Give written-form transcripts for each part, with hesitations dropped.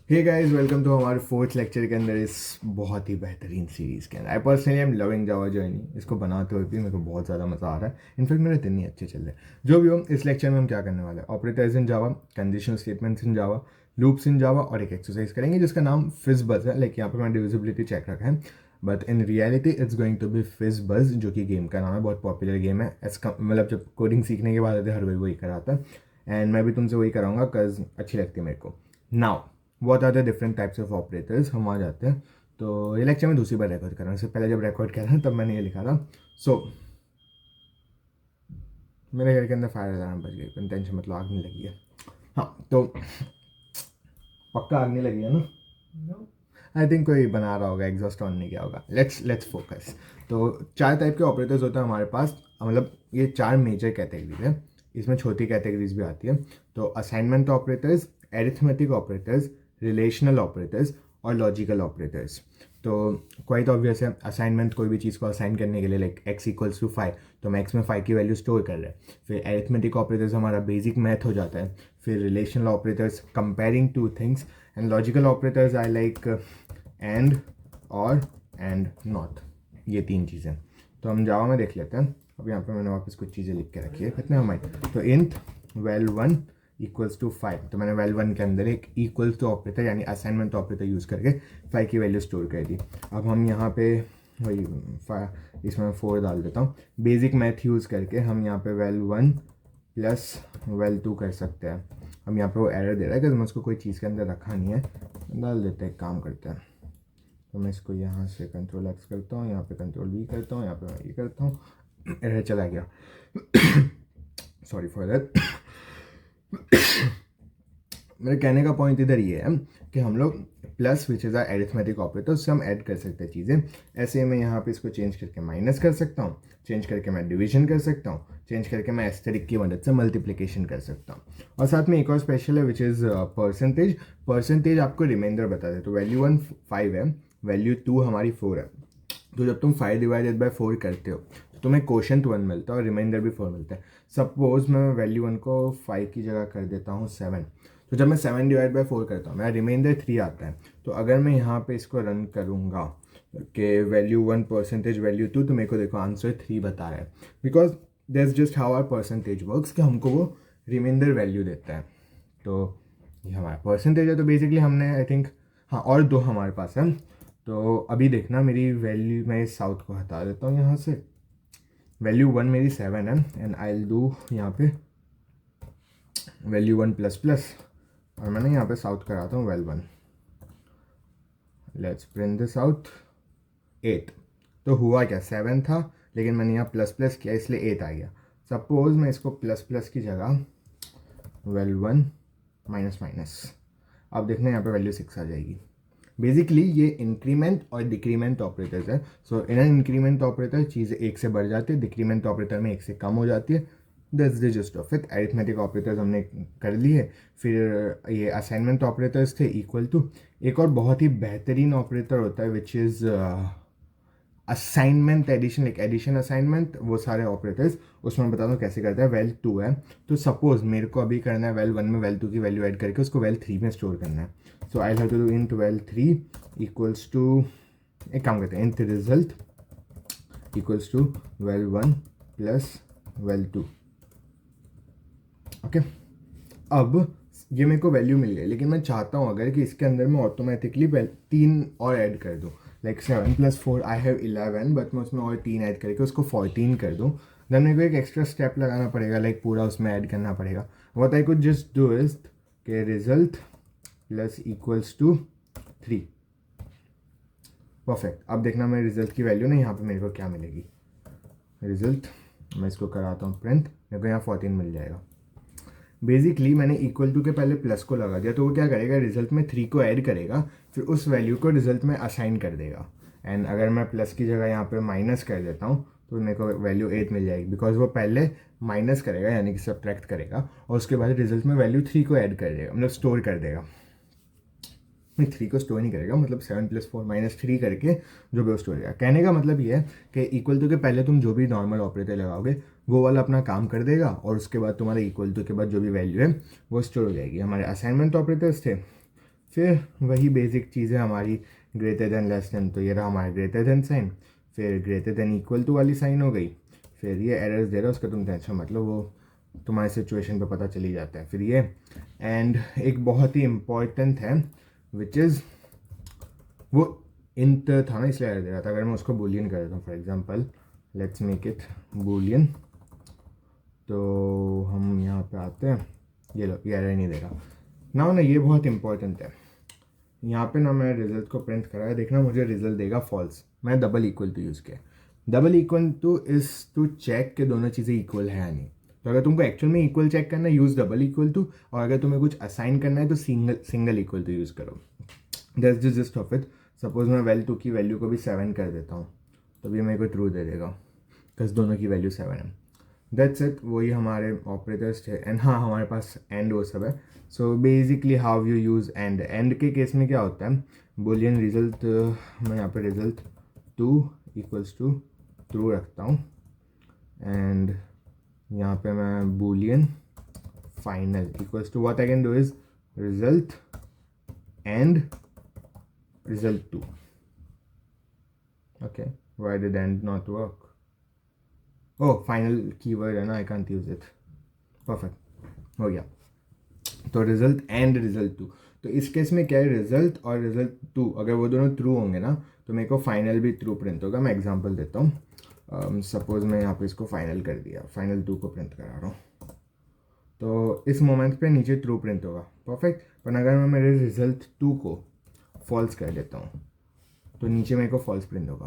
Hey guys, welcome to हमारे fourth lecture के अंदर इस बहुत ही बेहतरीन सीरीज़ के अंदर। I personally am loving Java journey. इसको बनाते हुए भी मेरे को बहुत ज़्यादा मज़ा आ रहा है। इनफैक्ट मेरे दिन ही अच्छे चल रहे हैं। जो भी हो, इस लेक्चर में हम क्या करने वाले हैं, operators in Java, conditional statements in Java, loops in Java और एक एक्सरसाइज करेंगे जिसका नाम फिज बज है। लाइक यहाँ पर मैंने डिविजिबिलिटी चेक रखा है, but in reality it's going to be fizz buzz, जो कि गेम का नाम है। बहुत पॉपुलर गेम है। इसका मतलब जब कोडिंग सीखने के बाद हर कोई वही कराता है, एंड मैं भी तुमसे वही कराऊंगा बिकॉज अच्छी लगती है मेरे को। Now what are the different types of operators, हम आ जाते हैं। तो ये लेक्चर में दूसरी बार रिकॉर्ड कर रहा हूँ। इससे पहले जब रिकॉर्ड कर रहा था तब मैंने ये लिखा था। सो मेरे घर के अंदर फायर अलार्म बज गई, पर टेंशन मतलब आग नहीं लगी है। हाँ, तो पक्का आग नहीं लगी है ना? आई थिंक कोई बना रहा होगा, एग्जॉस्ट ऑन नहीं किया होगा। Let's focus. तो चार टाइप के ऑपरेटर्स होते हैं हमारे पास। मतलब ये चार मेजर कैटेगरीज है, इसमें छोटी कैटेगरीज भी आती है। तो assignment operators, arithmetic operators, relational operators और लॉजिकल ऑपरेटर्स। तो क्वाइट ऑब्वियस है, असाइनमेंट कोई भी चीज़ को असाइन करने के लिए, लाइक x इक्वल्स टू 5, तो हम x में 5 की वैल्यू स्टोर कर रहे हैं। फिर एरिथमेटिक ऑपरेटर्स हमारा बेसिक मैथ हो जाता है। फिर relational operators comparing two things, and logical operators I like and और एंड नॉट। ये तीन चीज़ें तो हम जावा में देख लेते हैं। अब यहाँ पे मैंने वापस कुछ चीज़ें लिख के रखी है, कितने हमारे। तो इंट वेल 1 इक्वल्स टू 5, तो मैंने वेल 1 के अंदर एक इक्वल्स टू ऑपरेटर यानी असाइनमेंट ऑपरेटर यूज़ करके 5 की वैल्यू स्टोर कर दी। अब हम यहाँ पे वही इसमें 4 डाल देता हूँ। बेसिक मैथ यूज़ करके हम यहाँ पे वेल 1 प्लस वेल 2 कर सकते हैं। हम यहाँ पे वो एरर दे रहा है कि मैं उसको कोई चीज़ के अंदर रखा नहीं है, डाल देते हैं, काम करते हैं। तो मैं इसको यहाँ से कंट्रोल एक्स करता हूँ, यहाँ पे कंट्रोल वी करता हूँ, यहाँ पे मैं ये करता हूँ, एरर चला गया। Sorry for that. मेरे कहने का पॉइंट इधर ये है कि हम लोग plus which is our arithmetic operator, उससे हम ऐड कर सकते हैं चीज़ें। ऐसे मैं यहाँ पे इसको चेंज करके माइनस कर सकता हूँ, चेंज करके मैं डिवीजन कर सकता हूँ, चेंज करके मैं एस्टेरिक की मदद से मल्टीप्लिकेशन कर सकता हूँ। और साथ में एक और स्पेशल है विच इज़ परसेंटेज। परसेंटेज आपको रिमाइंडर बता दे। तो वैल्यू 1 5 है, वैल्यू 2 हमारी 4 है। तो जब तुम 5 डिवाइडेड बाय 4 करते हो तो तुम्हें क्वोशंट 1 मिलता है और रिमाइंडर भी 4 मिलता है। सपोज मैं वैल्यू 1 को 5 की जगह कर देता हूँ 7, तो जब मैं 7 डिवाइड बाय 4 करता हूँ मेरा रिमाइंडर 3 आता है। तो अगर मैं यहाँ पे इसको रन करूँगा कि वैल्यू 1 परसेंटेज वैल्यू 2, तो मेरे को देखो आंसर 3 बता रहा है, because that's just how our percentage works कि हमको वो रिमाइंडर वैल्यू देता है। तो ये हमारा परसेंटेज है। तो बेसिकली हमने आई थिंक, हाँ, और दो हमारे पास है। तो अभी देखना मेरी वैल्यू, मैं इस साउथ को हटा देता हूँ यहाँ से। वैल्यू 1 मेरी 7 है, एंड आई विल डू यहाँ पे वैल्यू 1 प्लस प्लस, और मैंने यहाँ पे साउथ कराता हूँ well 1। Let's print this out. 8। तो हुआ क्या, 7 था, लेकिन मैंने यहाँ प्लस प्लस किया इसलिए 8 आ गया। सपोज मैं इसको प्लस प्लस की जगह वेल 1 माइनस माइनस, अब देखना यहाँ पे वैल्यू 6 आ जाएगी। बेसिकली ये इंक्रीमेंट और डिक्रीमेंट ऑपरेटर्स है। सो इन एन इंक्रीमेंट ऑपरेटर चीज़ें 1 से बढ़ जाती है, डिक्रीमेंट ऑपरेटर में 1 से कम हो जाती है। That's the gist of it. Arithmetic operators हमने कर लिए। फिर ये असाइनमेंट ऑपरेटर्स थे, इक्वल टू। एक और बहुत ही बेहतरीन ऑपरेटर होता है which is assignment addition, like addition assignment, वो सारे ऑपरेटर्स उसमें बताता हूँ कैसे करता है। वेल 2 है, तो सपोज मेरे को अभी करना है वेल 1 में वेल 2 की वैल्यू ऐड करके उसको वेल 3 में स्टोर करना है। So I have to do int val 3 equals to, एक काम करते हैं, int result equals to val 1 plus val 2। Okay, अब ये मेरे को वैल्यू मिल गई, लेकिन मैं चाहता हूँ अगर कि इसके अंदर मैं ऑटोमेटिकली 3 और ऐड कर दूँ। लाइक 7 + 4 आई हैव 11, बट मैं उसमें और 3 ऐड करके उसको 14 कर दूँ। देन मेरे को एक एक्स्ट्रा स्टेप लगाना पड़ेगा, लाइक पूरा उसमें ऐड करना पड़ेगा। What I could just do is K result plus equals to 3। Perfect. अब देखना मेरे रिजल्ट की वैल्यू ना यहाँ पे मेरे को क्या मिलेगी। रिजल्ट मैं इसको कराता हूँ प्रिंट, मेरे को यहाँ 14 मिल जाएगा। बेसिकली मैंने इक्वल टू के पहले प्लस को लगा दिया, तो वो क्या करेगा, रिजल्ट में 3 को ऐड करेगा, फिर उस वैल्यू को रिजल्ट में असाइन कर देगा। एंड अगर मैं प्लस की जगह यहाँ पे माइनस कर देता हूँ तो मेरे को वैल्यू 8 मिल जाएगी, बिकॉज वो पहले माइनस करेगा यानी कि सब्ट्रैक्ट करेगा, और उसके बाद रिजल्ट में वैल्यू 3 को ऐड कर देगा, मतलब स्टोर कर देगा। नहीं, 3 को स्टोर नहीं करेगा, मतलब 7 + 4 - 3 करके जो भी वो स्टोर करेगा। कहने का मतलब ये है कि इक्वल टू के पहले तुम जो भी नॉर्मल ऑपरेटर लगाओगे वो वाला अपना काम कर देगा, और उसके बाद तुम्हारे इक्वल टू के बाद जो भी वैल्यू है वो स्टोर हो जाएगी। हमारे असाइनमेंट ऑपरेटर्स थे, फिर वही बेसिक चीज़ें हमारी ग्रेटर देन लेस देन, तो ये रहा हमारा ग्रेटर देन साइन, फिर ग्रेटर देन इक्वल टू वाली साइन हो गई, फिर ये एरर्स दे रहा है उसका तुम टेंशन मतलब वो तुम्हारी सिचुएशन पे पता चली जाता है। फिर ये एंड एक बहुत ही इम्पॉर्टेंट है विच इज़ वो इंट था ना इसलिए एरर दे रहा था। अगर मैं उसको बूलियन कर देता हूँ for example let's make it Boolean, तो हम यहाँ पे आते हैं, ये लो ये एरर नहीं देगा ना ये बहुत इंपॉर्टेंट है। यहाँ पे ना मैं रिजल्ट को प्रिंट करा है, देखना मुझे रिजल्ट देगा फॉल्स। मैं डबल इक्वल टू यूज़ किया, double equal to is to check के दोनों चीज़ें इक्वल है या नहीं। तो अगर तुमको एक्चुअल में इक्वल चेक करना है यूज़ डबल इक्वल टू, और अगर तुम्हें कुछ असाइन करना है तो सिंगल इक्वल टू यूज़ करो। That's the gist of it. Suppose मैं वेल टू की वैल्यू को भी 7 कर देता हूँ तो भी मेरे को ट्रू दे देगा बिकॉज दोनों की वैल्यू 7 है। दैट्स इट, वही हमारे ऑपरेटर्स थे। एंड हाँ हमारे पास एंड वो सब है। So basically how you use and के केस में क्या होता है, बुलियन रिजल्ट मैं यहाँ पे रिजल्ट 2 इक्वल्स टू ट्रू रखता हूँ एंड यहाँ पे मैं boolean final equals to what I can do is result and result 2. Okay, why did and not work? Oh, final keyword है ना, I can't use it. Perfect, हो गया। तो रिजल्ट एंड रिजल्ट 2, तो इस केस में क्या है रिजल्ट और रिजल्ट 2 अगर वो दोनों ट्रू होंगे ना तो मेरे को फाइनल भी ट्रू प्रिंट होगा। मैं एग्जांपल देता हूँ, सपोज मैं यहाँ पे इसको फाइनल कर दिया, फाइनल 2 को प्रिंट करा रहा हूँ तो इस मोमेंट पे नीचे ट्रू प्रिंट होगा। परफेक्ट, पर अगर मैं मेरे रिजल्ट 2 को फॉल्स कर देता हूँ तो नीचे मेरे को फॉल्स प्रिंट होगा।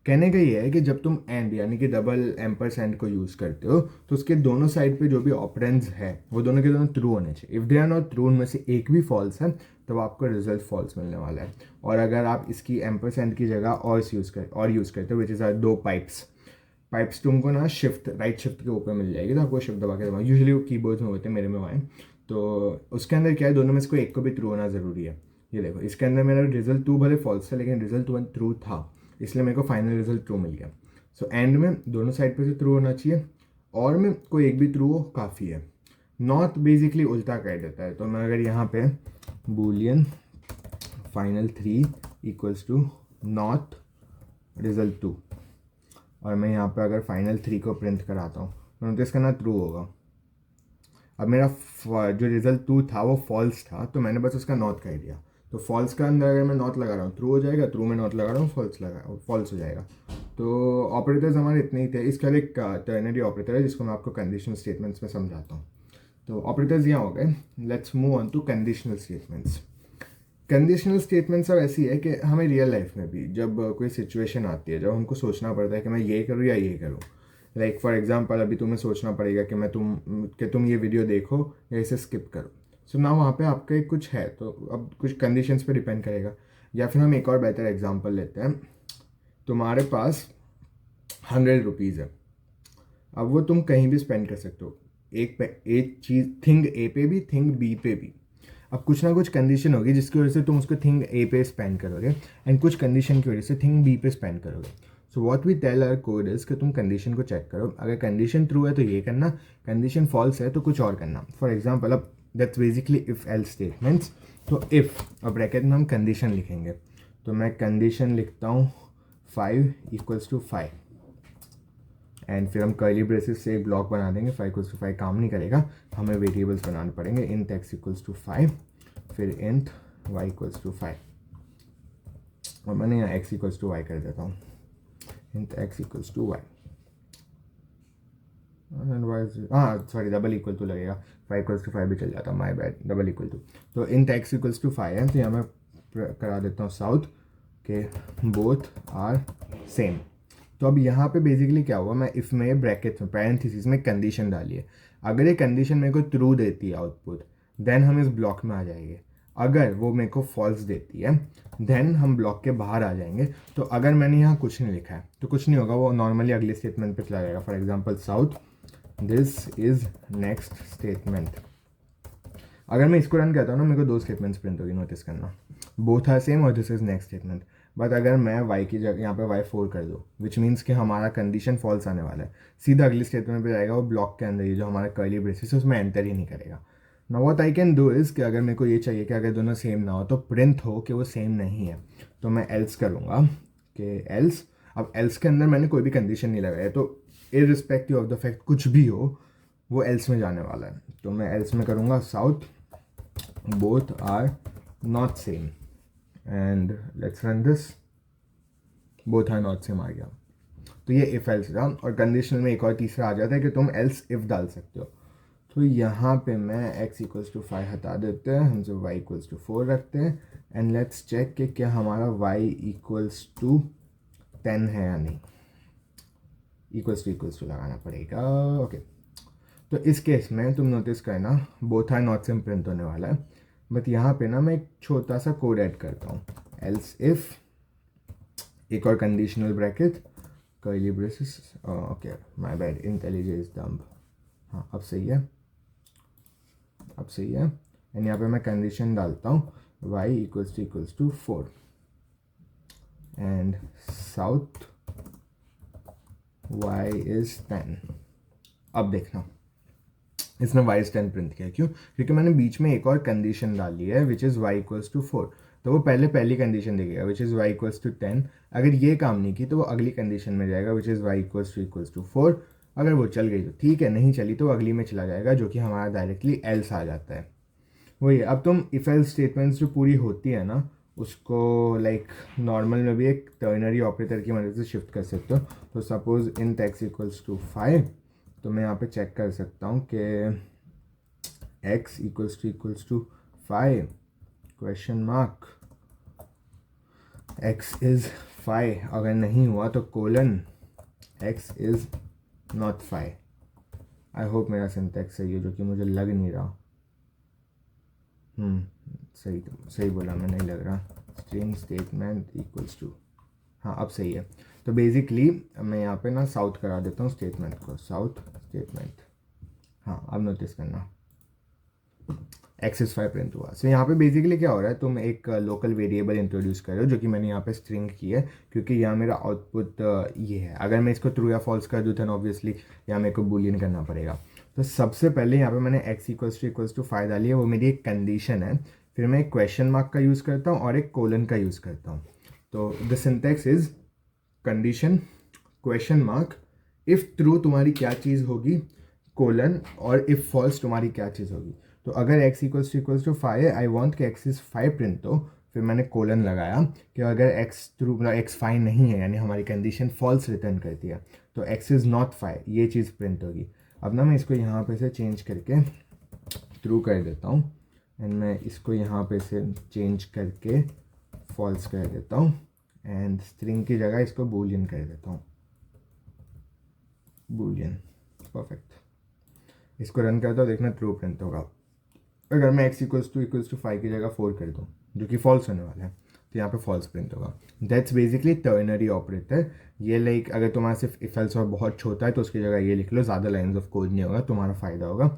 कहने का ये है कि जब तुम एंड यानी कि डबल एम्परसेंड को यूज़ करते हो तो उसके दोनों साइड पे जो भी ऑपरेंड्स है वो दोनों के दोनों ट्रू होने चाहिए। If they are not true, उनमें से एक भी फॉल्स है तो आपको रिजल्ट फॉल्स मिलने वाला है। और अगर आप इसकी एम्परसेंड की जगह और यूज़ करते हो विच इज़ आर 2 पाइप्स तुमको ना शिफ्ट राइट शिफ्ट के ऊपर मिल जाएगी, तो आपको शिफ्ट दबा के दबाओ, यूजुअली वो कीबोर्ड्स में होते हैं, मेरे में वाएँ। तो उसके अंदर क्या है, दोनों में से कोई एक को भी ट्रू होना ज़रूरी है। ये देखो इसके अंदर मेरा रिजल्ट 2 भले फॉल्स था लेकिन रिजल्ट 1 ट्रू था, इसलिए मेरे को फाइनल रिजल्ट ट्रू मिल गया। सो एंड में दोनों साइड पे से ट्रू होना चाहिए और में कोई एक भी ट्रू हो काफ़ी है। नॉट बेसिकली उल्टा कर देता है। तो मैं अगर यहाँ पे boolean final 3 equals to not result 2 और मैं यहाँ पे अगर फाइनल 3 को प्रिंट कराता हूँ तो नोटिस करना ट्रू होगा। अब मेरा जो रिजल्ट 2 था वो फॉल्स था तो मैंने बस उसका नॉट कर दिया। तो फॉल्स का अंदर अगर मैं नॉट लगा रहा हूँ ट्रू हो जाएगा, ट्रू में नॉट लगा रहा हूँ फॉल्स हो जाएगा। तो ऑपरेटर्स हमारे इतने ही थे। इसका एक टर्नरी ऑपरेटर है जिसको मैं आपको कंडीशनल स्टेटमेंट्स में समझाता हूँ। तो ऑपरेटर्स यहाँ हो गए। Let's move on to conditional statements. Conditional statements अब ऐसी है कि हमें रियल लाइफ में भी जब कोई सिचुएशन आती है जब हमको सोचना पड़ता है कि मैं ये करूँ या ये करूँ, लाइक फॉर एग्जांपल अभी तुम्हें सोचना पड़ेगा कि तुम ये वीडियो देखो या इसे स्किप करो। सो ना वहाँ पे आपका एक कुछ है तो अब कुछ कंडीशंस पे डिपेंड करेगा। या फिर हम एक और बेहतर एग्जांपल लेते हैं, तुम्हारे पास 100 रुपीज़ है, अब वो तुम कहीं भी स्पेंड कर सकते हो, एक चीज़ थिंग ए पे भी थिंग बी पे भी। अब कुछ ना कुछ कंडीशन होगी जिसकी वजह से तुम उसको थिंग ए पे स्पेंड करोगे एंड कुछ कंडीशन की वजह से थिंग बी पे स्पेंड करोगे। So what we tell our code is कि तुम कंडीशन को चेक करो, अगर कंडीशन ट्रू है तो ये करना, कंडीशन फॉल्स है तो कुछ और करना। फॉर एग्जाम्पल अब that's basically if else statements. तो इफ़ और ब्रैकेट में हम कंडीशन लिखेंगे, तो मैं कंडीशन लिखता हूँ 5 इक्वल्स टू 5 एंड फिर हम कर्ली ब्रेसेस से एक ब्लॉक बना देंगे। 5 इक्वल्स टू 5 काम नहीं करेगा, हमें वेरिएबल्स बनाने पड़ेंगे। इंट एक्स इक्वल्स टू 5 फिर इंट वाई इक्वल्स टू 5 और मैंने यहाँ एक्स इक्वल्स टू वाई कर देता हूँ। Int x equals to y and y sorry double equal to लगेगा, 5 इक्वल्स टू 5 भी चल जाता, my bad, double equal to. तो इंट एक्स इक्वल्स टू 5 है तो यहाँ मैं करा देता हूँ साउथ के बोथ आर सेम। तो अब यहाँ पे बेसिकली क्या हुआ, मैं इफ़ में ब्रैकेट में पैरेंथेसिस में कंडीशन डाली है। अगर ये कंडीशन मेरे को ट्रू देती है आउटपुट देन हम इस ब्लॉक में आ जाएंगे, अगर वो मेरे को फॉल्स देती है देन हम ब्लॉक के बाहर आ जाएंगे। तो अगर मैंने यहाँ कुछ नहीं लिखा है तो कुछ नहीं होगा, वो नॉर्मली अगले स्टेटमेंट पे चला जाएगा। For example south this is next statement. अगर मैं इसको रन करता हूँ ना मेरे को 2 स्टेटमेंट्स प्रिंट होगी, नोटिस करना, बोथ आर सेम और this is next statement. But अगर मैं वाई की जगह यहाँ पे वाई 4 कर दूँ विच मीन्स कि हमारा कंडीशन फॉल्स आने वाला है, सीधा अगली स्टेटमेंट पे जाएगा, वो ब्लॉक के अंदर ही जो हमारा कर्ली ब्रेसेस है उसमें एंटर ही नहीं करेगा। ना what I can do is कि अगर मेरे को ये चाहिए कि अगर दोनों सेम ना हो तो प्रिंट हो कि वो सेम नहीं है, तो मैं एल्स करूँगा कि एल्स, अब एल्स के अंदर मैंने कोई भी कंडीशन नहीं लगाया, तो इररिस्पेक्टिव ऑफ द फैक्ट कुछ भी हो वो एल्स में जाने वाला है। तो मैं एल्स में करूँगा sout both are not same and let's run this, both are not same आ गया। तो ये इफ़ एल्स था, और कंडीशनल में एक और तीसरा आ जाता है कि तुम एल्स इफ़ डाल सकते हो। तो यहाँ पे मैं x इक्वल्स टू 5 हटा देते हैं, हम जो y इक्वल्स टू 4 रखते हैं, एंड लेट्स चेक कि क्या हमारा y इक्वल्स टू 10 है या नहीं। इक्वल्स टू लगाना पड़ेगा, ओके। तो इस केस में तुम नोटिस करना both are not same print होने वाला है, बट यहाँ पे ना मैं एक छोटा सा कोड ऐड करता हूँ, एल्स इफ, एक और conditional bracket, curly braces, okay my bad, intelligence dump, हाँ अब सही है, अब सही है। एंड यहाँ पे मैं कंडीशन डालता हूँ y equals to 4 and south y is 10। अब देखना इसने y इज़ 10 प्रिंट किया, क्यों? क्योंकि मैंने बीच में एक और कंडीशन डाली है which is y equals to 4, तो वो पहली कंडीशन देखेगा which is y equals to 10। अगर ये काम नहीं की तो वो अगली कंडीशन में जाएगा which is y equals to 4। अगर वो चल गई तो ठीक है, नहीं चली तो अगली में चला जाएगा, जो कि हमारा डायरेक्टली एल्स आ जाता है। वही, अब तुम इफ एल्स स्टेटमेंट्स जो पूरी होती है ना उसको लाइक नॉर्मल में भी एक टर्नरी ऑपरेटर की मदद से शिफ्ट कर सकते हो। तो suppose int x equals to 5, तो मैं यहाँ पे चेक कर सकता हूँ कि x equals to 5 question mark, x is 5, अगर नहीं हुआ तो colon x is not 5। I hope मेरा सिंटैक्स सही है, जो कि मुझे लग नहीं रहा। सही बोला मैं, नहीं लग रहा। स्ट्रिंग स्टेटमेंट इक्वल्स टू, हाँ अब सही है। तो बेसिकली मैं यहाँ पे ना साउथ करा देता हूँ स्टेटमेंट को, साउथ स्टेटमेंट, हाँ अब नोटिस करना एक्सेस 5 प्रिंट हुआ। सो यहाँ पे बेसिकली क्या हो रहा है, तुम एक लोकल वेरिएबल इंट्रोड्यूस कर रहे हो, जो कि मैंने यहाँ पे स्ट्रिंग की है, क्योंकि यहाँ मेरा आउटपुट ये है। अगर मैं इसको ट्रू या फॉल्स कर दूँ तो ऑब्वियसली यहाँ मेरे को बूलियन करना पड़ेगा। तो सबसे पहले यहाँ पे मैंने x इक्वल्स टू 5 डाली है, वो मेरी एक कंडीशन है। फिर मैं एक क्वेश्चन मार्क का यूज़ करता हूँ और एक कोलन का यूज़ करता हूँ। तो the syntax is condition question mark, if true तुम्हारी क्या चीज़ होगी, कोलन, और इफ़ फॉल्स तुम्हारी क्या चीज़ होगी। तो अगर x इक्वल्स टू 5 है, आई वॉन्ट कि x इज़ 5 प्रिंट हो, फिर मैंने कोलन लगाया कि अगर x ट्रू मतलब x 5 नहीं है, यानी हमारी कंडीशन फॉल्स रिटर्न करती है, तो x इज़ नॉट 5, ये चीज़ प्रिंट होगी। अब ना मैं इसको यहाँ पे से चेंज करके ट्रू कर देता हूँ, एंड मैं इसको यहाँ पे से चेंज करके फॉल्स कर देता हूँ, एंड स्ट्रिंग की जगह इसको बूलियन कर देता हूँ, बूलियन, परफेक्ट। इसको रन करता हूँ, देखना ट्रू प्रिंट होगा। अगर मैं x इक्वल्स टू 5 की जगह 4 कर दूँ, जो कि फॉल्स होने वाला है, तो यहाँ पे फॉल्स प्रिंट होगा। That's basically ternary operator. ये लाइक अगर तुम्हारा सिर्फ इफ एल्स और बहुत छोटा है तो उसकी जगह ये लिख लो, ज़्यादा लाइन्स ऑफ कोड नहीं होगा, तुम्हारा फ़ायदा होगा।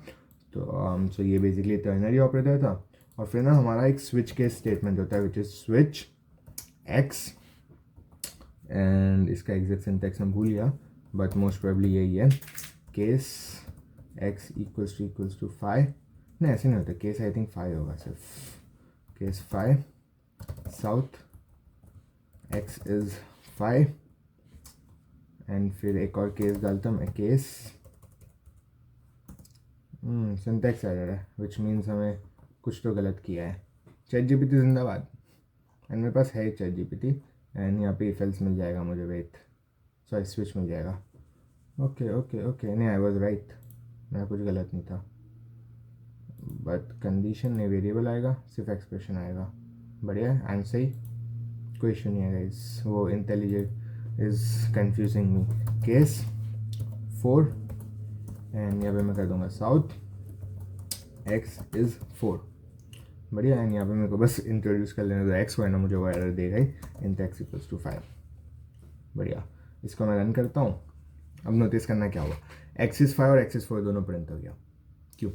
तो सो ये बेसिकली टर्नरी ऑपरेटर था। और फिर ना हमारा एक स्विच केस स्टेटमेंट होता है which is switch x, and इसका एग्जैक्ट सिंटैक्स मैं भूल गया, बट मोस्ट प्रोबेबली यही है, केस एक्स इक्वल्स टू 5, नहीं ऐसे नहीं होता, केस आई थिंक 5 होगा सिर्फ, case 5 south x is 5, and फिर एक और केस डालता हूँ मैं, केस सिंटैक्स एरर है, विच मीन्स हमें कुछ तो गलत किया है। ChatGPT जिंदाबाद, एंड मेरे पास है ChatGPT, एंड यहाँ पे इफ एल्स मिल जाएगा मुझे, वेट सॉरी स्विच मिल जाएगा। ओके नहीं आई वॉज राइट, मेरा कुछ गलत नहीं था, बट कंडीशन नहीं वेरिएबल आएगा, सिर्फ एक्सप्रेशन आएगा, बढ़िया है एंड सही, कोई इशू नहीं है गाइस। वो intelligent is confusing me, case 4, and यहाँ पे मैं कर दूँगा साउथ x इज़ 4, बढ़िया। एंड यहाँ पे मेरे को बस इंट्रोड्यूस कर लेने दो x को, है ना, मुझे वो एरर देगा ही, int x इक्वल्स टू 5, बढ़िया। इसको मैं रन करता हूँ। अब नोटिस करना क्या हुआ, x इज़ 5 और x इज़ 4 दोनों प्रिंट हो गया। क्यों?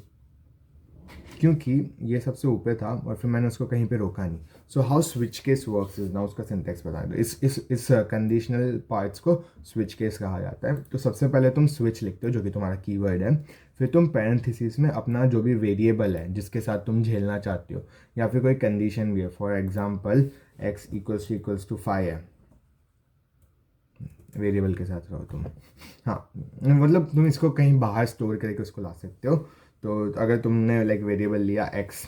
क्योंकि ये सबसे ऊपर था और फिर मैंने उसको कहीं पे रोका नहीं। So how switch case works is ना, उसका सिंटैक्स बता दो। इस कंडीशनल पार्ट्स को स्विच केस कहा जाता है। तो सबसे पहले तुम स्विच लिखते हो, जो कि तुम्हारा कीवर्ड है, फिर तुम पैरेंथेसिस में अपना जो भी वेरिएबल है जिसके साथ तुम झेलना चाहते हो, या फिर कोई कंडीशन भी है, for example x equals to 5 है, वेरिएबल के साथ रहो तुम। हाँ, मतलब तुम इसको कहीं बाहर स्टोर करके उसको ला सकते हो। तो अगर तुमने लाइक वेरिएबल लिया x,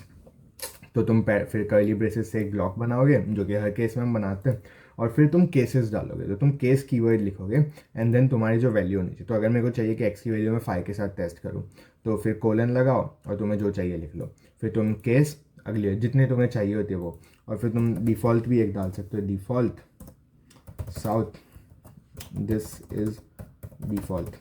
तो तुम फिर कर्ली ब्रेसेस से एक ब्लॉक बनाओगे जो कि हर केस में हम बनाते हैं, और फिर तुम केसेस डालोगे, तो तुम केस कीवर्ड लिखोगे एंड देन तुम्हारी जो वैल्यू होनी चाहिए। तो अगर मेरे को चाहिए कि x की वैल्यू मैं 5 के साथ टेस्ट करूँ, तो फिर कोलन लगाओ और तुम्हें जो चाहिए लिख लो, फिर तुम केस अगले जितने तुम्हें चाहिए होते वो, और फिर तुम डिफ़ॉल्ट भी एक डाल सकते हो, default south, this is default.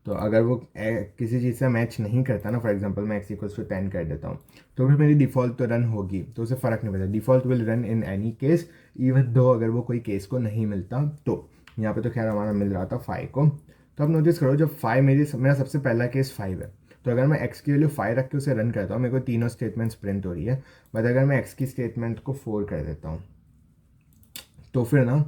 तो अगर वो किसी चीज़ से मैच नहीं करता ना, फॉर एग्जांपल मैं x इक्वल्स टू 10 कर देता हूँ, तो फिर मेरी डिफ़ॉल्ट तो रन होगी, तो उसे फ़र्क नहीं पड़ता, default will run in any case even though अगर वो कोई केस को नहीं मिलता। तो यहाँ पे तो खैर हमारा मिल रहा था 5 को। तो अब नोटिस करो, जब 5 मेरा सबसे पहला केस 5 है, तो अगर मैं x की वैल्यू 5 रख के उसे रन करता हूँ, मेरे को तीनों स्टेटमेंट्स प्रिंट हो रही है। बट अगर मैं x की स्टेटमेंट को 4 कर देता हूँ, तो फिर ना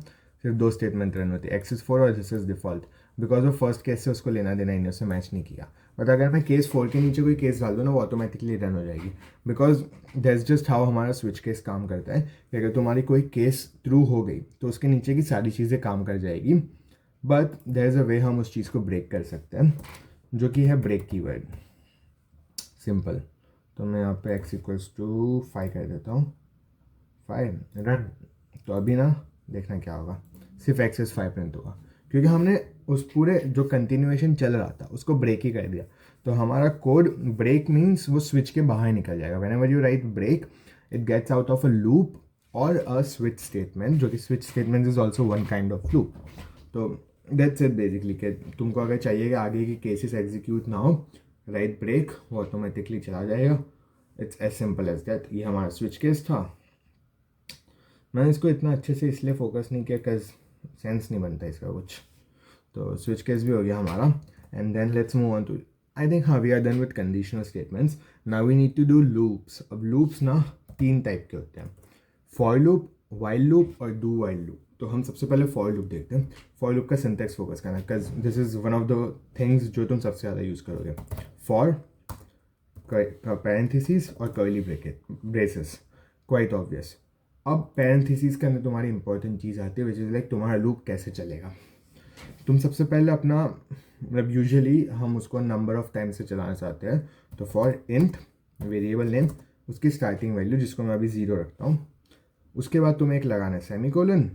सिर्फ दो स्टेटमेंट रन होती है, x इज़ 4 और दिस इज़ डिफ़ॉल्ट, बिकॉज वो फर्स्ट केस से उसको लेना देना ही नहीं, उससे मैच नहीं किया। बट अगर मैं केस 4 के नीचे कोई केस डाल दूँ ना, वो ऑटोमेटिकली रन हो जाएगी, बिकॉज दैट्स जस्ट हाउ हमारा स्विच केस काम करता है कि अगर तुम्हारी कोई केस थ्रू हो गई तो उसके नीचे की सारी चीज़ें काम कर जाएगी। बट देयर इज़ अ वे हम उस चीज़ को ब्रेक कर सकते हैं, जो कि है ब्रेक कीवर्ड। सिंपल, तो मैं यहाँ पे x इक्वल्स टू 5 कर देता हूँ, 5 रन। तो अभी ना देखना क्या होगा, सिर्फ x इज 5 प्रिंट होगा, क्योंकि हमने उस पूरे जो कंटिन्यूएशन चल रहा था उसको ब्रेक ही कर दिया। तो हमारा कोड ब्रेक मीन्स वो स्विच के बाहर निकल जाएगा। Whenever you write break, it gets out of a loop और अ स्विच स्टेटमेंट, जो कि switch statement is also one kind of loop. तो दैट्स इट बेसिकली, कि तुमको अगर चाहिए कि आगे की केसेस एग्जीक्यूट ना हो, राइट ब्रेक, वो ऑटोमेटिकली चला जाएगा। It's as simple as that. ये हमारा स्विच केस था। मैंने इसको इतना अच्छे से इसलिए फोकस नहीं किया बिकॉज सेंस नहीं बनता इसका कुछ। तो स्विच केस भी हो गया हमारा, and then let's move on to, I think हाँ we are done with conditional statements. Now we need to do loops. अब लूप्स ना 3 टाइप के होते हैं, फॉर लूप, वाइल लूप और डू वाइल लूप। तो हम सबसे पहले फॉर लूप देखते हैं। फॉर लूप का सिंटैक्स फोकस करना, because this is one of the things जो तुम सबसे ज़्यादा यूज़ करोगे। फॉर, पैरेंथेसिस और कर्ली ब्रेसेस, क्वाइट ऑब्वियस। अब पैरेंथेसिस के अंदर तुम्हारी इंपॉर्टेंट चीज़ आती है विच इज़ लाइक तुम्हारा लूप कैसे चलेगा। तुम सबसे पहले अपना, मतलब यूजुअली हम उसको नंबर ऑफ टाइम से चलाना चाहते हैं, तो फॉर इंट वेरिएबल नेम, उसकी स्टार्टिंग वैल्यू जिसको मैं अभी 0 रखता हूँ, उसके बाद तुम्हें एक लगाना है सेमीकोलन।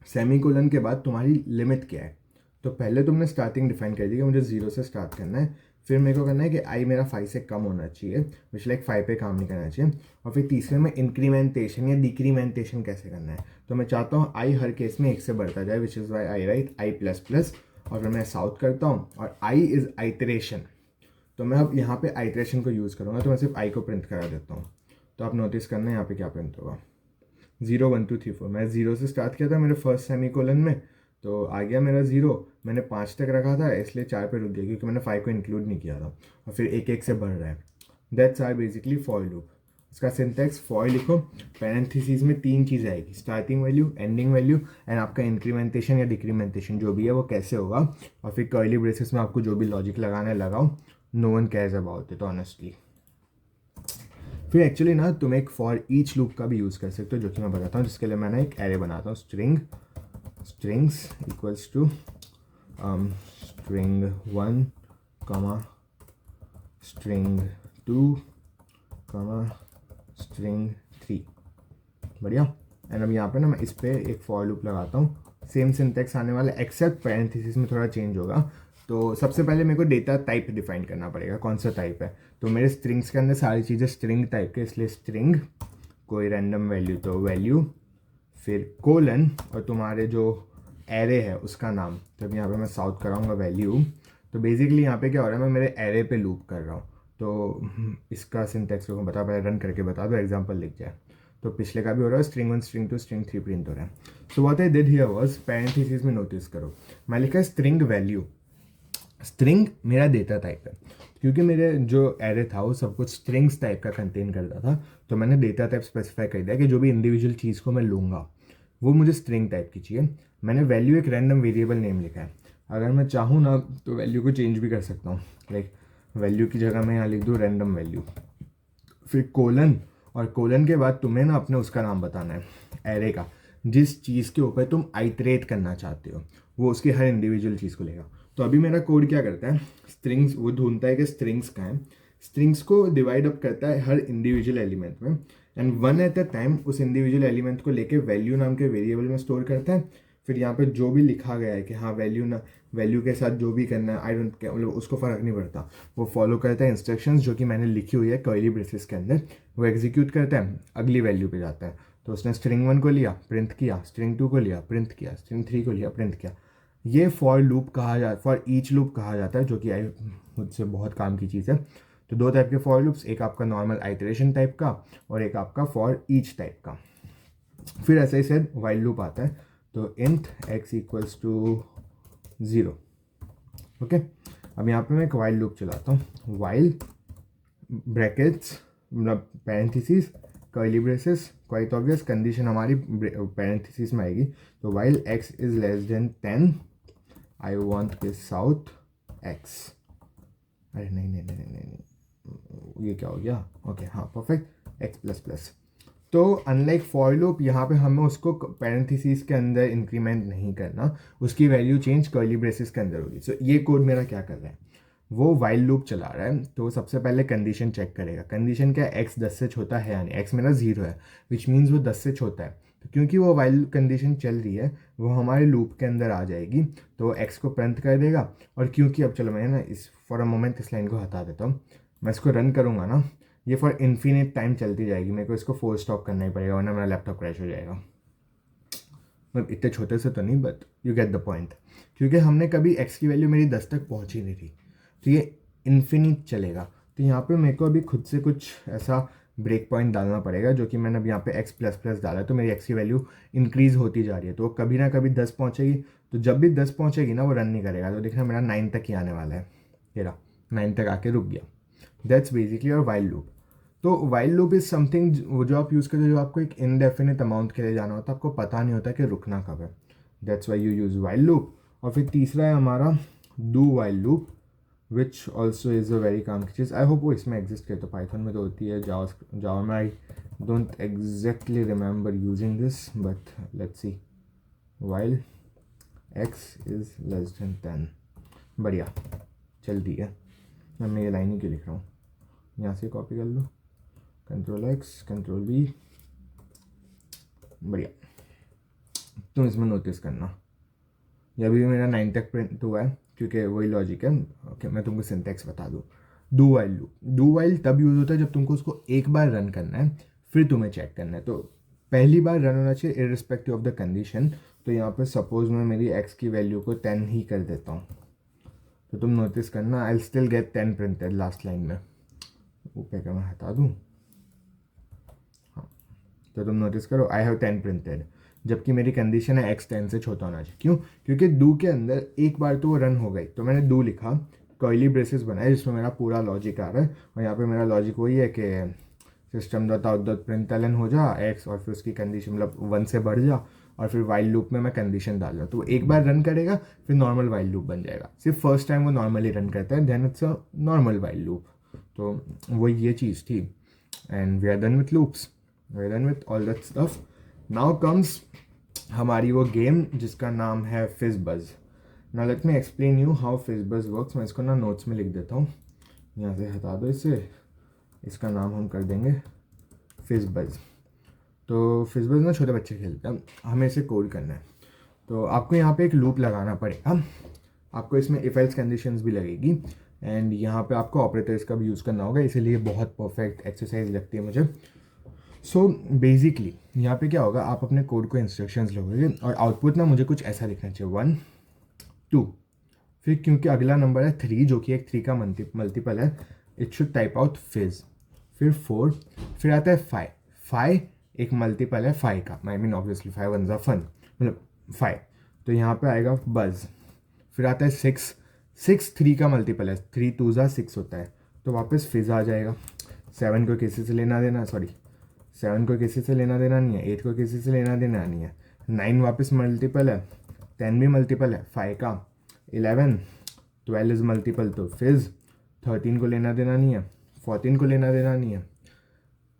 सेमीकोलन के बाद तुम्हारी लिमिट क्या है, तो पहले तुमने स्टार्टिंग डिफाइन कर दी कि मुझे 0 से स्टार्ट करना है, फिर मेरे को करना है कि आई मेरा 5 से कम होना चाहिए, विच लाइक 5 पे काम नहीं करना चाहिए, और फिर तीसरे में इंक्रीमेंटेशन या डिक्रीमेंटेशन कैसे करना है। तो मैं चाहता हूँ आई हर केस में 1 से बढ़ता जाए, which is why I right I plus plus, और फिर मैं साउथ करता हूँ, और आई इज़ आइटरेशन। तो मैं अब यहाँ पे आइटरेशन को यूज़ करूँगा, तो मैं सिर्फ आई को प्रिंट करा देता हूँ। तो आप नोटिस करना है यहाँ पे क्या प्रिंट होगा, 0 1 2 3 4। मैं 0 से स्टार्ट किया था मेरे फर्स्ट सेमीकोलन में, तो आ गया मेरा 0। मैंने 5 तक रखा था इसलिए 4 पे रुक गया क्योंकि मैंने 5 को इंक्लूड नहीं किया था, और फिर एक एक से बढ़ रहा है। That's are basically for loop. उसका सिंटैक्स फॉर लिखो, पैरेंथेसिस में 3 चीज़ आएगी, starting value, ending value, and आपका इंक्रीमेंटेशन या डिक्रीमेंटेशन जो भी है वो कैसे होगा, और फिर कर्ली ब्रेसेस में आपको जो भी लॉजिक लगाना है लगाओ। No one cares about it honestly. फिर एक्चुअली ना तुम एक फॉर ईच लूप का भी यूज़ कर सकते हो, जो कि मैं बताता हूँ, जिसके लिए मैंने एक एरे बनाता हूँ, strings equals to string 1 comma string 2 comma string 3। बढ़िया। एंड अब यहाँ पे ना मैं इस पर एक फॉर लूप लगाता हूँ, सेम सिंटैक्स आने वाला, एक्सेप्ट पैरेंथेसिस में थोड़ा चेंज होगा। तो सबसे पहले मेरे को डेटा टाइप डिफाइन करना पड़ेगा, कौन सा टाइप है। तो मेरे स्ट्रिंग्स के अंदर सारी चीज़ें स्ट्रिंग टाइप के, इसलिए स्ट्रिंग, कोई रैंडम वैल्यू तो वैल्यू, फिर कोलन, और तुम्हारे जो एरे है उसका नाम। तो यहाँ पे मैं साउथ कराऊंगा वैल्यू। तो बेसिकली यहाँ पे क्या हो रहा है, मैं मेरे एरे पे लूप कर रहा हूँ। तो इसका सिंटैक्स को बता, पहले रन करके बता दो, एग्जांपल लिख जाए। तो पिछले का भी हो रहा है, स्ट्रिंग 1 स्ट्रिंग 2 स्ट्रिंग 3 प्रिंट हो रहा है। So what I did here was, parenthesis में नोटिस करो मैं लिखा है स्ट्रिंग वैल्यू। स्ट्रिंग मेरा डेटा टाइप है, क्योंकि मेरे जो एरे था वो सब कुछ स्ट्रिंग्स टाइप का कंटेन करता था। तो मैंने डेटा टाइप स्पेसिफाई कर दिया कि जो भी इंडिविजुअल चीज़ को मैं लूँगा वो मुझे स्ट्रिंग टाइप की चाहिए। मैंने वैल्यू एक रैंडम वेरिएबल नेम लिखा है। अगर मैं चाहूँ ना तो वैल्यू को चेंज भी कर सकता हूँ, लाइक वैल्यू की जगह मैं यहाँ लिख दूँ रैंडम वैल्यू, फिर कोलन, और कोलन के बाद तुम्हें ना अपने उसका नाम बताना है, एरे का, जिस चीज़ के ऊपर तुम आइटरेट करना चाहते हो वो उसकी हर इंडिविजुअल चीज़ को लेगा। तो अभी मेरा कोड क्या करता है, स्ट्रिंग्स, वो ढूंढता है कि स्ट्रिंग्स कहाँ है, स्ट्रिंग्स को डिवाइड अप करता है हर इंडिविजुअल एलिमेंट में, and one at a time उस इंडिविजुअल एलिमेंट को लेके वैल्यू नाम के वेरिएबल में स्टोर करता है। फिर यहाँ पे जो भी लिखा गया है कि हाँ वैल्यू ना, वैल्यू के साथ जो भी करना है आई डोंट, मतलब उसको फ़र्क नहीं पड़ता, वो फॉलो करता है इंस्ट्रक्शंस जो कि मैंने लिखी हुई है कर्ली ब्रेसेस के अंदर, वो एग्जीक्यूट करता है, अगली वैल्यू पे जाता है। तो उसने स्ट्रिंग 1 को लिया प्रिंट किया, स्ट्रिंग 2 को लिया प्रिंट किया, स्ट्रिंग 3 को लिया प्रिंट किया। ये फॉर लूप कहा जाता, फॉर ईच लूप कहा जाता है, जो कि मुझसे बहुत काम की चीज़ है। तो दो टाइप के फॉर लूप्स, एक आपका नॉर्मल आइटरेशन टाइप का और एक आपका फॉर ईच टाइप का। फिर ऐसे ही से वाइल लूप आता है, तो int x equals to 0। Okay, अब यहाँ पे मैं एक वाइल लूप चलाता हूँ, वाइल ब्रैकेट्स मतलब parenthesis curly braces, quite obvious condition हमारी पैरेंथेसिस में आएगी। तो while x is less than 10 I want this out x। अरे नहीं नहीं नहीं नहीं नहीं, ये क्या हो गया, ओके हाँ परफेक्ट, x प्लस प्लस। तो अनलाइक फॉर लूप यहाँ पे हमें उसको पैरेंथेसिस के अंदर इंक्रीमेंट नहीं करना, उसकी वैल्यू चेंज कर्ली ब्रेसेस के अंदर होगी। सो ये कोड मेरा क्या कर रहा है, वो वाइल लूप चला रहा है, तो सबसे पहले कंडीशन चेक करेगा, कंडीशन क्या है, x 10 से छोटा है यानी x मेरा 0 है, विच मीन्स वो 10 से छोटा है। तो क्योंकि वो वाइल कंडीशन चल रही है वो हमारे लूप के अंदर आ जाएगी, तो x को प्रिंट कर देगा। और क्योंकि अब चलो मैं ना इस फॉर अ मोमेंट इस लाइन को हटा देता हूँ, मैं इसको रन करूँगा ना, ये फॉर इन्फिनिट टाइम चलती जाएगी, मेरे को इसको फोर स्टॉप करना ही पड़ेगा वरना मेरा लैपटॉप क्रैश हो जाएगा। मतलब इतने छोटे से तो नहीं, but you get the point. क्योंकि हमने कभी x की वैल्यू मेरी 10 तक पहुंची नहीं थी, तो ये इन्फिनिट चलेगा। तो यहाँ पे मेरे को अभी खुद से कुछ ऐसा ब्रेक पॉइंट डालना पड़ेगा, जो कि मैंने अभी यहाँ पे x प्लस प्लस डाला है, तो मेरी x की वैल्यू इंक्रीज़ होती जा रही है, तो वो कभी ना कभी 10 पहुँचेगी। तो जब भी 10 पहुँचेगी ना वो रन नहीं करेगा, तो देखना मेरा 9 तक ही आने वाला है, ये रहा 9 तक आके रुक गया। दैट्स बेसिकली और वाइल लूप। तो वाइल लूप इज़ समथिंग वो जो आप यूज़ करते हो, जो आपको एक इनडेफिनिट अमाउंट के लिए जाना होता है, आपको पता नहीं होता कि रुकना कब है, that's why you use while loop. और फिर तीसरा है हमारा do while loop, which also is a very calm की चीज़। आई होप वो इसमें एग्जिस्ट करे, तो पाइथन में तो होती है, जावा में I don't exactly remember using this, but let's see. While x is less than 10, बढ़िया चलती है। मैं ये लाइन ही क्यों लिख रहा हूँ, यहाँ से कॉपी कर लो, कंट्रोल x कंट्रोल v, बढ़िया। तुम इसमें नोटिस करना, ये अभी भी मेरा 9 तक प्रिंट हुआ है क्योंकि वही लॉजिक है। ओके मैं तुमको सिंटैक्स बता दूँ। Do while loop, do while तब यूज़ होता है जब तुमको उसको एक बार रन करना है फिर तुम्हें चेक करना है, तो पहली बार रन होना चाहिए इररिस्पेक्टिव ऑफ द कंडीशन। तो यहाँ पे सपोज मैं मेरी x की वैल्यू को 10 ही कर देता हूँ, तो तुम नोटिस करना I still get 10 printed last line में, ऊपर का मैं हटा दूँ, हाँ तो तुम नोटिस करो आई हैव 10 प्रिंटेड, जबकि मेरी कंडीशन है x 10 से छोटा होना चाहिए। क्यों? क्योंकि डू के अंदर एक बार तो वो रन हो गई, तो मैंने डू लिखा, कर्ली ब्रेसेस बनाए जिसमें मेरा पूरा लॉजिक आ रहा है, और यहाँ पे मेरा लॉजिक वही है कि system dot out dot println हो जा x, और फिर उसकी कंडीशन मतलब 1 से बढ़ जा, और फिर वाइल लूप में मैं कंडीशन डाल रहा हूँ, तो वो एक बार रन करेगा फिर नॉर्मल वाइल लूप बन जाएगा। सिर्फ फर्स्ट टाइम वो नॉर्मली रन करता है, then it's a normal while loop. तो वो ये चीज़ थी, and we are done with loops, we are done with all that stuff. Now comes हमारी वो गेम जिसका नाम है FizzBuzz. Now let me explain you how FizzBuzz works. मैं इसको ना नोट्स में लिख देता हूँ, यहाँ से हटा दो इसे, इसका नाम हम कर देंगे फिज़बज़। तो फिज़बज़ ना छोटे बच्चे खेलते हैं, हमें इसे कोड करना है। तो आपको यहाँ पे एक लूप लगाना पड़ेगा, आपको इसमें इफ एल्स कंडीशंस भी लगेगी, एंड यहाँ पे आपको ऑपरेटर्स का भी यूज़ करना होगा, इसीलिए बहुत परफेक्ट एक्सरसाइज लगती है मुझे। सो बेसिकली यहाँ पे क्या होगा, आप अपने कोड को इंस्ट्रक्शंस लोगे और आउटपुट ना मुझे कुछ ऐसा लिखना चाहिए 1 2, फिर क्योंकि अगला नंबर है 3 जो कि एक 3 का मल्टीपल है, इट शुड टाइप आउट फिज, फिर 4, फिर आता है 5, 5 एक मल्टीपल है 5 का, आई मीन ऑब्वियसली 5 वन ज़ा फन, मतलब 5, तो यहाँ पे आएगा बज़। फिर आता है 6, 6 3 का मल्टीपल है, 3 2 ज़ा 6 होता है, तो वापस फिज आ जाएगा। 7 को किसी से लेना देना, सॉरी 7 को किसी से लेना देना नहीं है, 8 को किसी से लेना देना नहीं है, 9 वापस मल्टीपल है, 10 भी मल्टीपल है 5 का, 11, 12 इज़ मल्टीपल तो फिज, 13 को लेना देना नहीं है, 14 को लेना देना नहीं है।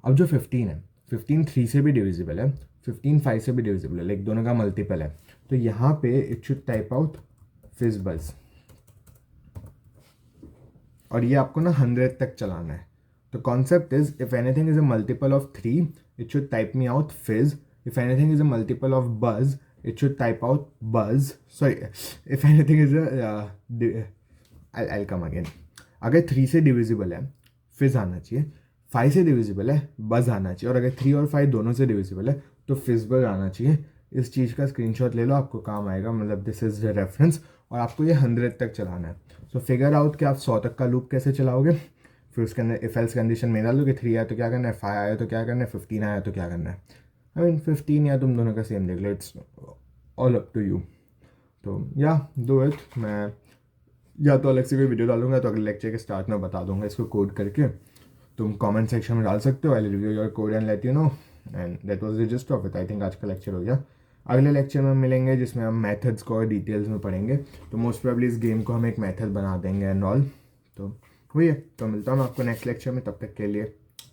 अब जो 15 है, 15 3 से भी डिविजिबल है, 15 5 से भी डिविजिबल है, लाइक दोनों का मल्टीपल है। तो यहाँ पे इट शुड टाइप आउट फिज बज, और ये आपको ना 100 तक चलाना है। तो concept is if anything is a multiple of 3 it should type me out fizz, if anything is a multiple of buzz it should type out buzz, sorry if anything is I come again, अगर 3 से divisible है फिज आना चाहिए, 5 से divisible है बज आना चाहिए, और अगर 3 और 5 दोनों से डिविजिबल है तो फिज बज आना चाहिए। इस चीज़ का स्क्रीनशॉट ले लो, आपको काम आएगा, मतलब दिस इज द रेफरेंस, और आपको ये 100 तक चलाना है। सो फिगर आउट कि आप 100 तक का लूप कैसे चलाओगे, फिर उसके अंदर इफ एल्स कंडीशन में डाल दो कि 3 आया तो क्या करना है, 5 आया तो क्या करना है, 15 आया तो क्या करना है। आई मीन 15 या तुम दोनों का सेम देख लो, it's all up to you. तो या डू इट, मैं या तो अलग से कोई वीडियो डालूंगा तो अगले लेक्चर के स्टार्ट में बता दूंगा इसको कोड करके, तुम कमेंट सेक्शन में डाल सकते हो, I review your code and let you know. And that was the gist of it. I think आज का लेक्चर हो गया। अगले लेक्चर में मिलेंगे जिसमें हम मेथड्स को और डिटेल्स में पढ़ेंगे, तो मोस्ट प्रोबेबली इस गेम को हम एक मेथड बना देंगे एंड ऑल। तो वही है, तो मिलता हूँ मैं आपको नेक्स्ट लेक्चर में, तब तक के लिए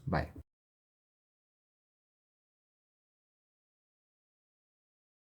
बाय।